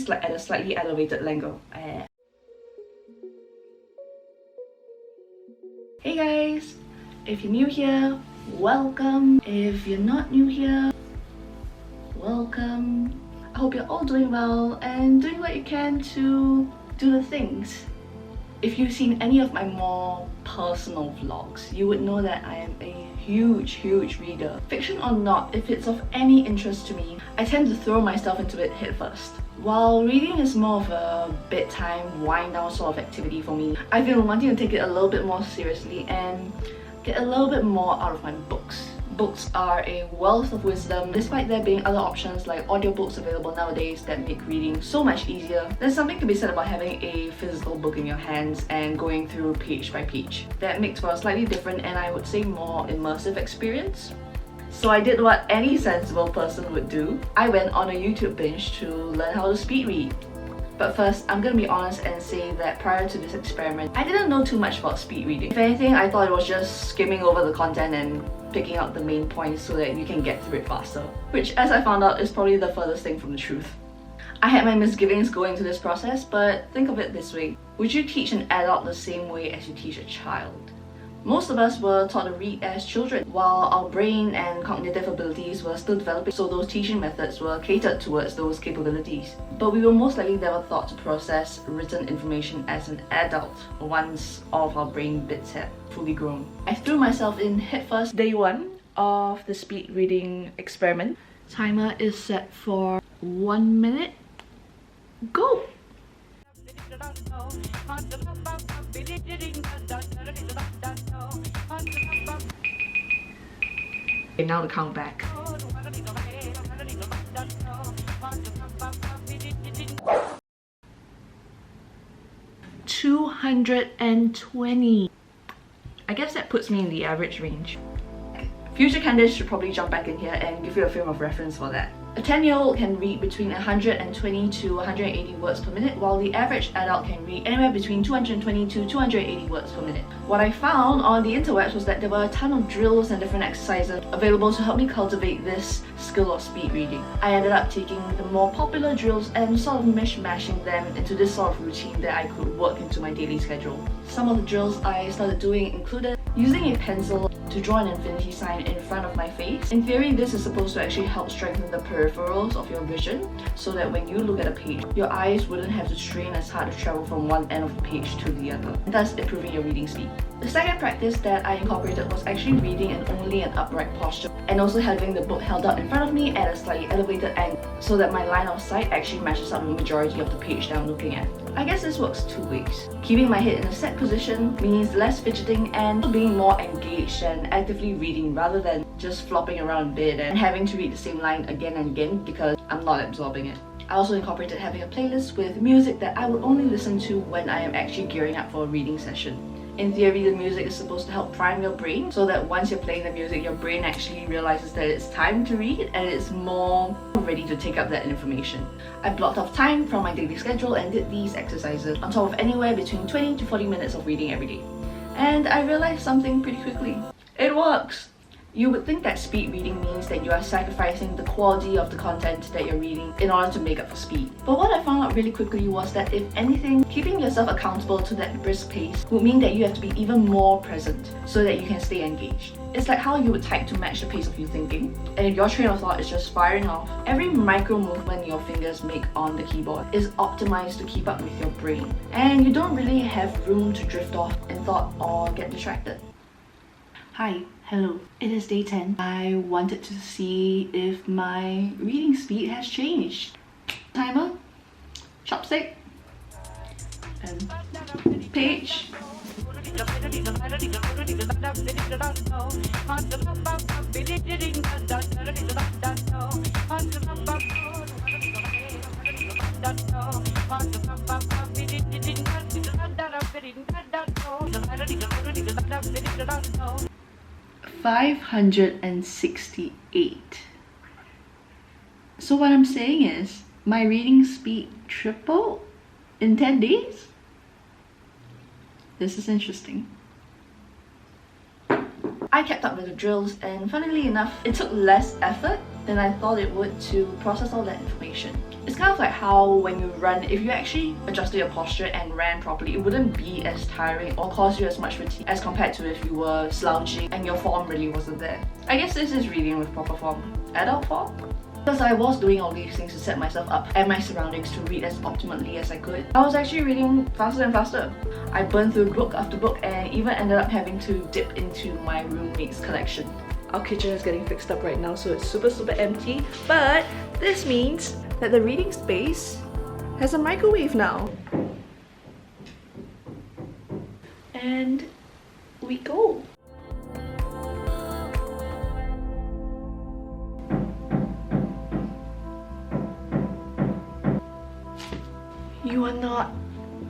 like at a slightly elevated angle. Hey guys! If you're new here, welcome. If you're not new here, welcome. I hope you're all doing well and doing what you can to do the things. If you've seen any of my more personal vlogs, you would know that I am a huge reader. Fiction or not, if it's of any interest to me, I tend to throw myself into it headfirst. While reading is more of a bedtime, wind down sort of activity for me, I've been wanting to take it a little bit more seriously and get a little bit more out of my books. Books are a wealth of wisdom, despite there being other options like audiobooks available nowadays that make reading so much easier. There's something to be said about having a physical book in your hands and going through page by page. That makes for a slightly different and I would say more immersive experience. So I did what any sensible person would do. I went on a YouTube binge to learn how to speed read. But first, I'm gonna be honest and say that prior to this experiment, I didn't know too much about speed reading. If anything, I thought it was just skimming over the content and picking out the main points so that you can get through it faster. Which, as I found out, is probably the furthest thing from the truth. I had my misgivings going into this process, but think of it this way. Would you teach an adult the same way as you teach a child? Most of us were taught to read as children, while our brain and cognitive abilities were still developing, so those teaching methods were catered towards those capabilities. But we were most likely never thought to process written information as an adult once all of our brain bits had fully grown. I threw myself in headfirst. Day 1 of the speed reading experiment. Timer is set for 1 minute. Go! Okay, now the count back. $220. I guess that puts me in the average range. Future candidates should probably jump back in here and give you a frame of reference for that. A 10-year-old can read between 120 to 180 words per minute, while the average adult can read anywhere between 220 to 280 words per minute. What I found on the interwebs was that there were a ton of drills and different exercises available to help me cultivate this skill of speed reading. I ended up taking the more popular drills and sort of mishmashing them into this sort of routine that I could work into my daily schedule. Some of the drills I started doing included using a pencil to draw an infinity sign in front of my face. In theory, this is supposed to actually help strengthen the peripherals of your vision so that when you look at a page, your eyes wouldn't have to strain as hard to travel from one end of the page to the other, thus improving your reading speed. The second practice that I incorporated was actually reading in only an upright posture and also having the book held out in front of me at a slightly elevated angle so that my line of sight actually matches up with the majority of the page that I'm looking at. I guess this works two ways. Keeping my head in a set position means less fidgeting and being more engaged and actively reading rather than just flopping around in bed and having to read the same line again and again because I'm not absorbing it. I also incorporated having a playlist with music that I would only listen to when I am actually gearing up for a reading session. In theory, the music is supposed to help prime your brain so that once you're playing the music, your brain actually realizes that it's time to read and it's more ready to take up that information. I blocked off time from my daily schedule and did these exercises on top of anywhere between 20 to 40 minutes of reading every day. And I realized something pretty quickly. It works! You would think that speed reading means that you are sacrificing the quality of the content that you're reading in order to make up for speed. But what I found out really quickly was that if anything, keeping yourself accountable to that brisk pace would mean that you have to be even more present so that you can stay engaged. It's like how you would type to match the pace of your thinking. And if your train of thought is just firing off, every micro movement your fingers make on the keyboard is optimized to keep up with your brain. And you don't really have room to drift off in thought or get distracted. Hi. Hello, it is day 10. I wanted to see if my reading speed has changed. Timer, chopstick, and page. $568. So what I'm saying is, my reading speed tripled in 10 days? This is interesting. I kept up with the drills and funnily enough, it took less effort than I thought it would to process all that information. It's kind of like how when you run, if you actually adjusted your posture and ran properly, it wouldn't be as tiring or cause you as much fatigue as compared to if you were slouching and your form really wasn't there. I guess this is reading with proper form. Adult form? Because I was doing all these things to set myself up and my surroundings to read as optimally as I could, I was actually reading faster and faster. I burned through book after book and even ended up having to dip into my roommate's collection. Our kitchen is getting fixed up right now, so it's super empty, but this means that the reading space has a microwave now. And we go. You are not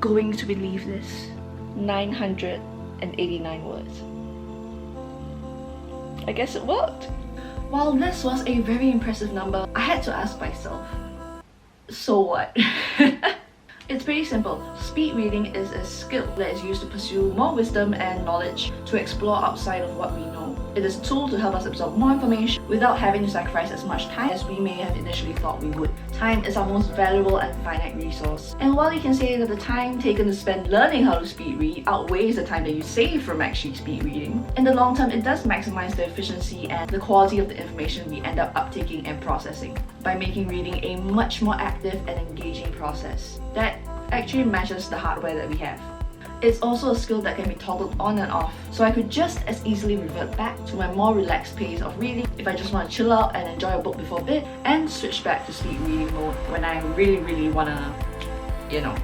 going to believe this. 989 words. I guess it worked. While this was a very impressive number, I had to ask myself, so what? It's pretty simple. Speed reading is a skill that is used to pursue more wisdom and knowledge, to explore outside of what we know. It is a tool to help us absorb more information without having to sacrifice as much time as we may have initially thought we would. Time is our most valuable and finite resource. And while you can say that the time taken to spend learning how to speed read outweighs the time that you save from actually speed reading, in the long term it does maximize the efficiency and the quality of the information we end up uptaking and processing, by making reading a much more active and engaging process that actually matches the hardware that we have. It's also a skill that can be toggled on and off, so I could just as easily revert back to my more relaxed pace of reading if I just want to chill out and enjoy a book before bed, and switch back to speed reading mode when I really wanna, you know.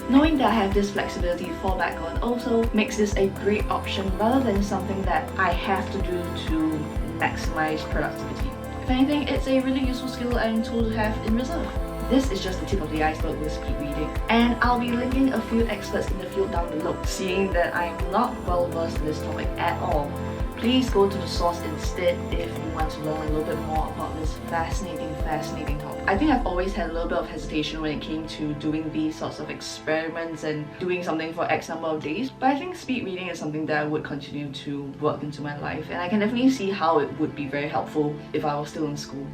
Knowing that I have this flexibility to fall back on also makes this a great option rather than something that I have to do to maximize productivity. If anything, it's a really useful skill and tool to have in reserve. This is just the tip of the iceberg with speed reading, and I'll be linking a few experts in the field down below. Seeing that I'm not well versed in this topic at all, please go to the source instead if you want to learn a little bit more about this fascinating topic. I think I've always had a little bit of hesitation when it came to doing these sorts of experiments and doing something for X number of days, but I think speed reading is something that I would continue to work into my life, and I can definitely see how it would be very helpful if I was still in school.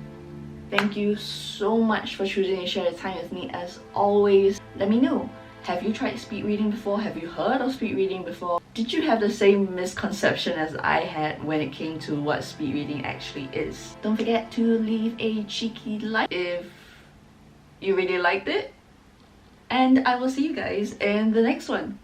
Thank you so much for choosing to share the time with me as always. Let me know. Have you tried speed reading before? Have you heard of speed reading before? Did you have the same misconception as I had when it came to what speed reading actually is? Don't forget to leave a cheeky like if you really liked it. And I will see you guys in the next one.